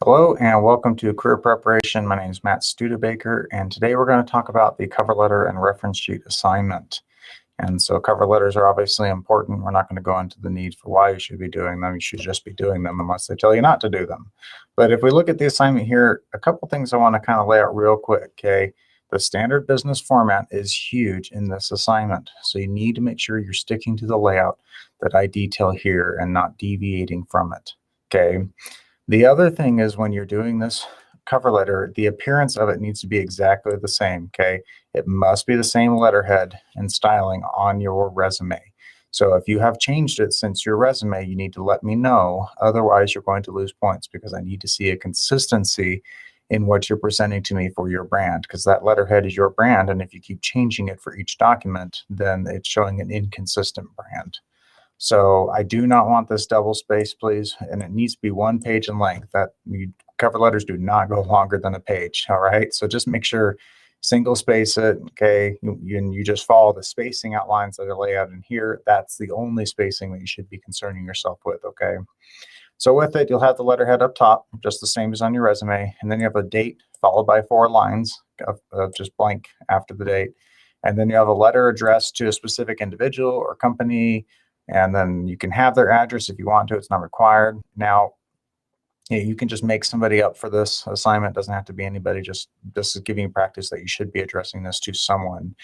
Hello and welcome to Career Preparation. My name is Matt Studebaker, and today we're going to talk about the cover letter and reference sheet assignment. And so cover letters are obviously important. We're not going to go into the need for why you should be doing them. You should just be doing them unless they tell you not to do them. But if we look at the assignment here, a couple things I want to kind of lay out real quick, okay? The standard business format is huge in this assignment. So you need to make sure you're sticking to the layout that I detail here and not deviating from it, okay? The other thing is when you're doing this cover letter, the appearance of it needs to be exactly the same, okay? It must be the same letterhead and styling on your resume. So if you have changed it since your resume, you need to let me know. Otherwise, you're going to lose points because I need to see a consistency in what you're presenting to me for your brand, because that letterhead is your brand. And if you keep changing it for each document, then it's showing an inconsistent brand. So I do not want this double space, please, and it needs to be 1 page in length. Cover letters do not go longer than a page, all right? So just make sure single space it, okay? You just follow the spacing outlines that are laid out in here. That's the only spacing that you should be concerning yourself with, okay? So with it, you'll have the letterhead up top, just the same as on your resume, and then you have a date followed by 4 lines of just blank after the date. And then you have a letter addressed to a specific individual or company, and then you can have their address if you want to. It's not required. Now, you can just make somebody up for this assignment. It doesn't have to be anybody. Just this is giving you practice that you should be addressing this to someone.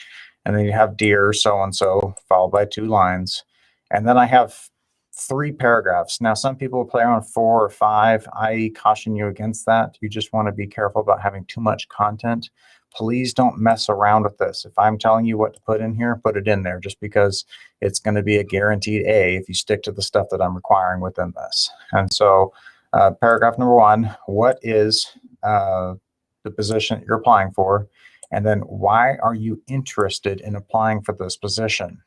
And then you have dear so-and-so followed by 2 lines. And then I have 3 paragraphs. Now, some people play around 4 or 5. I caution you against that. You just want to be careful about having too much content. Please don't mess around with this. If I'm telling you what to put in here, put it in there, just because it's going to be a guaranteed A if you stick to the stuff that I'm requiring within this. And so paragraph number 1, what is the position that you're applying for? And then why are you interested in applying for this position?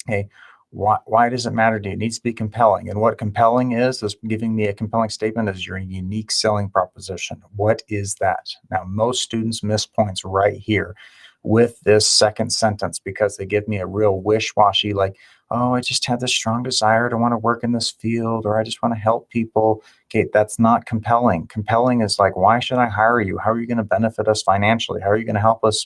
Okay. Why does it matter to you? It needs to be compelling. And what compelling is giving me a compelling statement is your unique selling proposition. What is that? Now, most students miss points right here with this second sentence because they give me a real wish-washy, like, oh, I just have this strong desire to want to work in this field, or I just want to help people. Okay, that's not compelling. Compelling is like, why should I hire you? How are you going to benefit us financially? How are you going to help us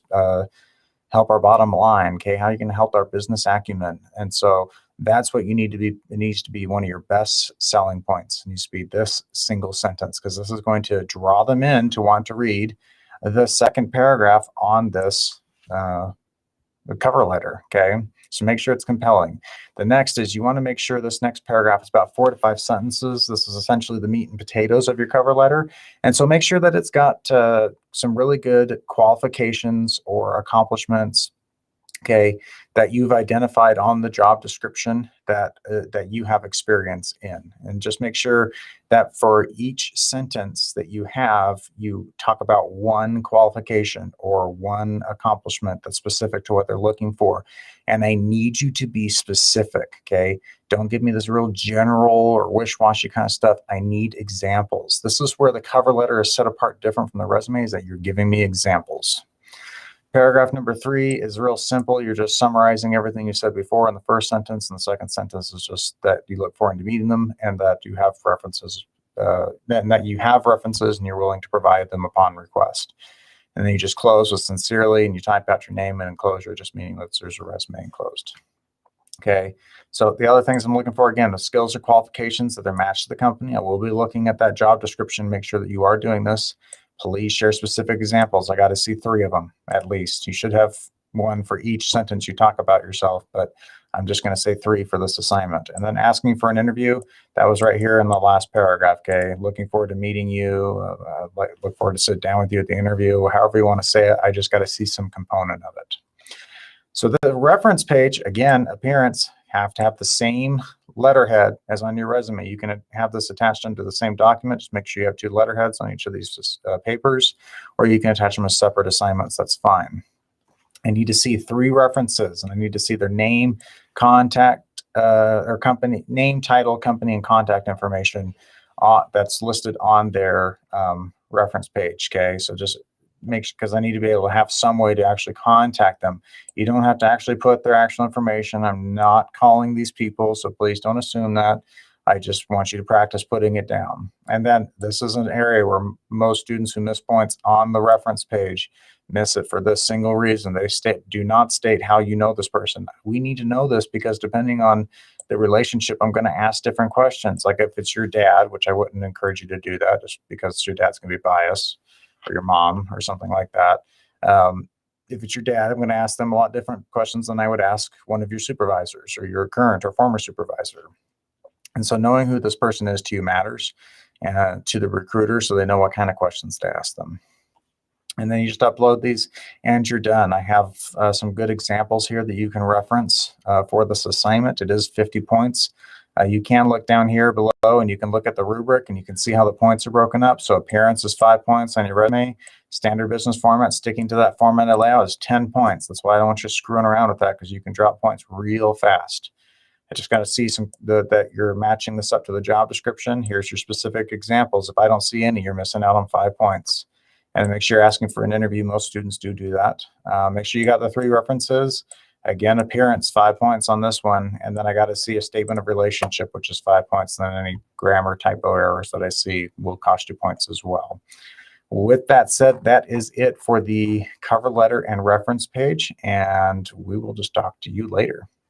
help our bottom line? Okay, how are you going to help our business acumen? And so that's what you need to be. It needs to be one of your best selling points. It needs to be this single sentence, because this is going to draw them in to want to read the second paragraph on this the cover letter. Okay, so make sure it's compelling. The next is you want to make sure this next paragraph is about 4 to 5 sentences. This is essentially the meat and potatoes of your cover letter. And so make sure that it's got some really good qualifications or accomplishments, okay, that you've identified on the job description that you have experience in. And just make sure that for each sentence that you have, you talk about one qualification or one accomplishment that's specific to what they're looking for. And I need you to be specific, okay? Don't give me this real general or wish-washy kind of stuff. I need examples. This is where the cover letter is set apart different from the resume, is that you're giving me examples. Paragraph number 3 is real simple. You're just summarizing everything you said before in the first sentence, and the second sentence is just that you look forward to meeting them and that you have references, and you're willing to provide them upon request. And then you just close with sincerely, and you type out your name and enclosure, just meaning that there's a resume enclosed. Okay, so the other things I'm looking for, again, the skills or qualifications that are matched to the company. I will be looking at that job description, make sure that you are doing this. Please share specific examples. I got to see 3 of them at least. You should have 1 for each sentence you talk about yourself, but I'm just going to say 3 for this assignment. And then asking for an interview, that was right here in the last paragraph, okay? Looking forward to meeting you. Look forward to sit down with you at the interview, however you want to say it. I just got to see some component of it. So the reference page, again, appearance, have to have the same letterhead as on your resume. You can have this attached into the same document. Just make sure you have 2 letterheads on each of these papers, or you can attach them as separate assignments. That's fine. I need to see 3 references, and I need to see their name, contact, or company name, title, company, and contact information that's listed on their reference page. Okay, so just because I need to be able to have some way to actually contact them. You don't have to actually put their actual information. I'm not calling these people, so please don't assume that. I just want you to practice putting it down. And then this is an area where most students who miss points on the reference page miss it for this single reason. They do not state how you know this person. We need to know this because depending on the relationship, I'm going to ask different questions. Like if it's your dad, which I wouldn't encourage you to do that just because your dad's going to be biased, or your mom or something like that. If it's your dad, I'm going to ask them a lot different questions than I would ask one of your supervisors or your current or former supervisor. And so knowing who this person is to you matters, to the recruiter, so they know what kind of questions to ask them. And then you just upload these and you're done. I have some good examples here that you can reference for this assignment. It is 50 points. You can look down here below and you can look at the rubric and you can see how the points are broken up. So appearance is 5 points on your resume. Standard business format, sticking to that formatted layout, is 10 points. That's why I don't want you screwing around with that, because you can drop points real fast. I just got to see that you're matching this up to the job description. Here's your specific examples. If I don't see any, you're missing out on 5 points. And make sure you're asking for an interview. Most students do that. Make sure you got the 3 references. Again, appearance, 5 points on this one. And then I got to see a statement of relationship, which is 5 points. And then any grammar typo errors that I see will cost you points as well. With that said, that is it for the cover letter and reference page. And we will just talk to you later.